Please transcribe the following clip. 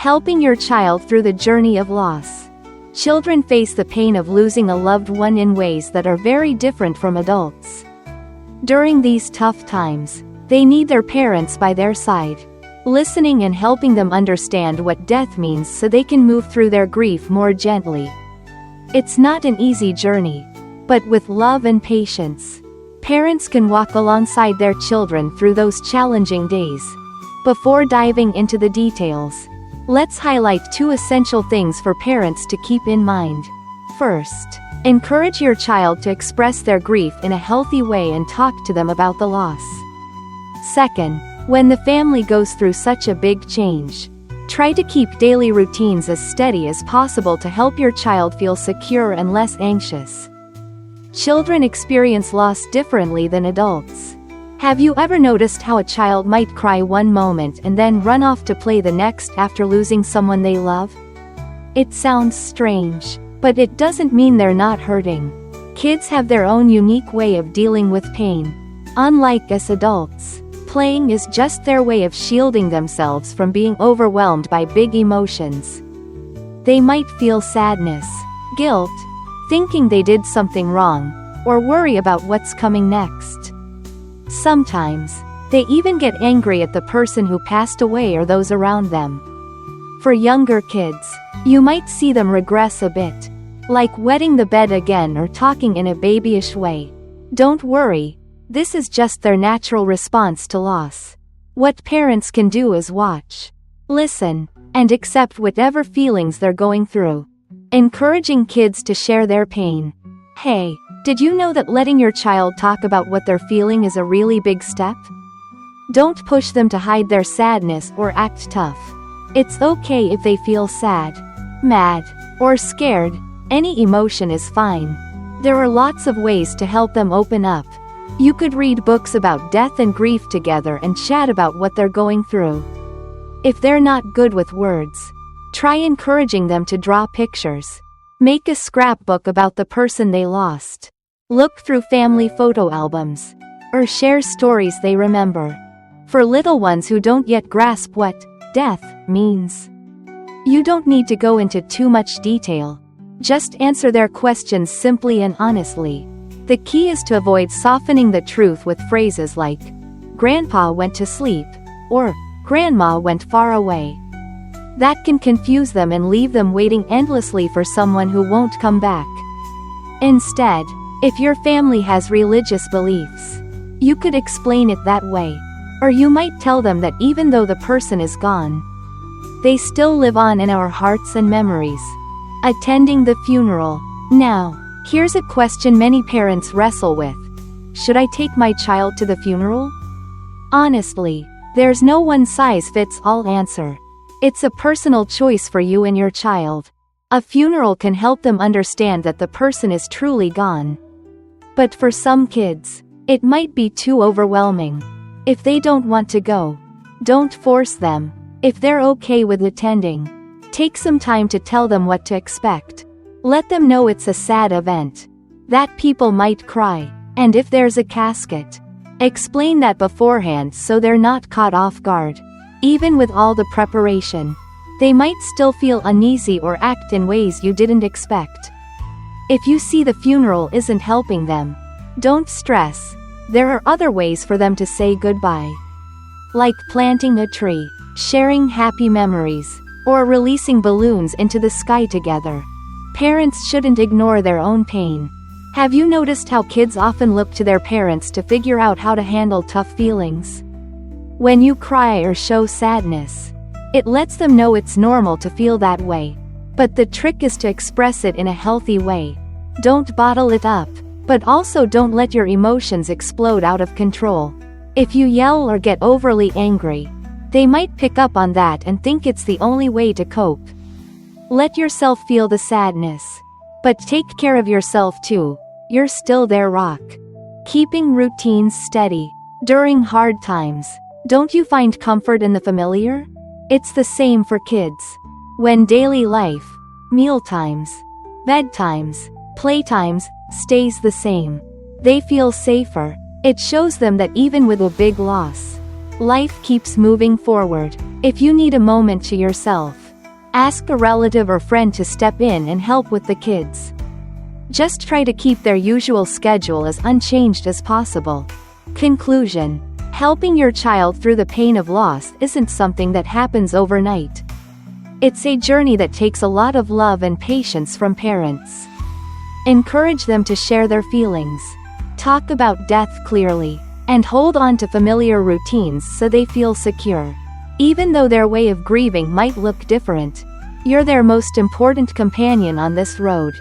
Helping your child through the journey of loss. Children face the pain of losing a loved one in ways that are very different from adults. During these tough times, they need their parents by their side, listening and helping them understand what death means so they can move through their grief more gently. It's not an easy journey, but with love and patience, parents can walk alongside their children through those challenging days. Before diving into the details, let's highlight 2 essential things for parents to keep in mind. First, encourage your child to express their grief in a healthy way and talk to them about the loss. Second, when the family goes through such a big change, try to keep daily routines as steady as possible to help your child feel secure and less anxious. Children experience loss differently than adults. Have you ever noticed how a child might cry one moment and then run off to play the next after losing someone they love? It sounds strange, but it doesn't mean they're not hurting. Kids have their own unique way of dealing with pain. Unlike us adults, playing is just their way of shielding themselves from being overwhelmed by big emotions. They might feel sadness, guilt, thinking they did something wrong, or worry about what's coming next. Sometimes, they even get angry at the person who passed away or those around them. For younger kids, you might see them regress a bit, like wetting the bed again or talking in a babyish way. Don't worry, this is just their natural response to loss. What parents can do is watch, listen, and accept whatever feelings they're going through. Encouraging kids to share their pain. Hey, did you know that letting your child talk about what they're feeling is a really big step? Don't push them to hide their sadness or act tough. It's okay if they feel sad, mad, or scared. Any emotion is fine. There are lots of ways to help them open up. You could read books about death and grief together and chat about what they're going through. If they're not good with words, try encouraging them to draw pictures. Make a scrapbook about the person they lost. Look through family photo albums, or share stories they remember. For little ones who don't yet grasp what death means, you don't need to go into too much detail. Just answer their questions simply and honestly. The key is to avoid softening the truth with phrases like, "Grandpa went to sleep," or "Grandma went far away." That can confuse them and leave them waiting endlessly for someone who won't come back. Instead, if your family has religious beliefs, you could explain it that way. Or you might tell them that even though the person is gone, they still live on in our hearts and memories. Attending the funeral. Now, here's a question many parents wrestle with. Should I take my child to the funeral? Honestly, there's no one-size-fits-all answer. It's a personal choice for you and your child. A funeral can help them understand that the person is truly gone. But for some kids, it might be too overwhelming. If they don't want to go, don't force them. If they're okay with attending, take some time to tell them what to expect. Let them know it's a sad event, that people might cry, and if there's a casket, explain that beforehand so they're not caught off guard. Even with all the preparation, they might still feel uneasy or act in ways you didn't expect. If you see the funeral isn't helping them, don't stress. There are other ways for them to say goodbye. Like planting a tree, sharing happy memories, or releasing balloons into the sky together. Parents shouldn't ignore their own pain. Have you noticed how kids often look to their parents to figure out how to handle tough feelings? When you cry or show sadness, it lets them know it's normal to feel that way. But the trick is to express it in a healthy way. Don't bottle it up, but also don't let your emotions explode out of control. If you yell or get overly angry, they might pick up on that and think it's the only way to cope. Let yourself feel the sadness, but take care of yourself too. You're still their rock. Keeping routines steady during hard times. Don't you find comfort in the familiar? It's the same for kids. When daily life, mealtimes, bedtimes, playtimes, stays the same, they feel safer. It shows them that even with a big loss, life keeps moving forward. If you need a moment to yourself, Ask a relative or friend to step in and help with the kids. Just try to keep their usual schedule as unchanged as possible. Conclusion: helping your child through the pain of loss isn't something that happens overnight. It's a journey that takes a lot of love and patience from parents. Encourage them to share their feelings. Talk about death clearly. And hold on to familiar routines so they feel secure. Even though their way of grieving might look different, you're their most important companion on this road.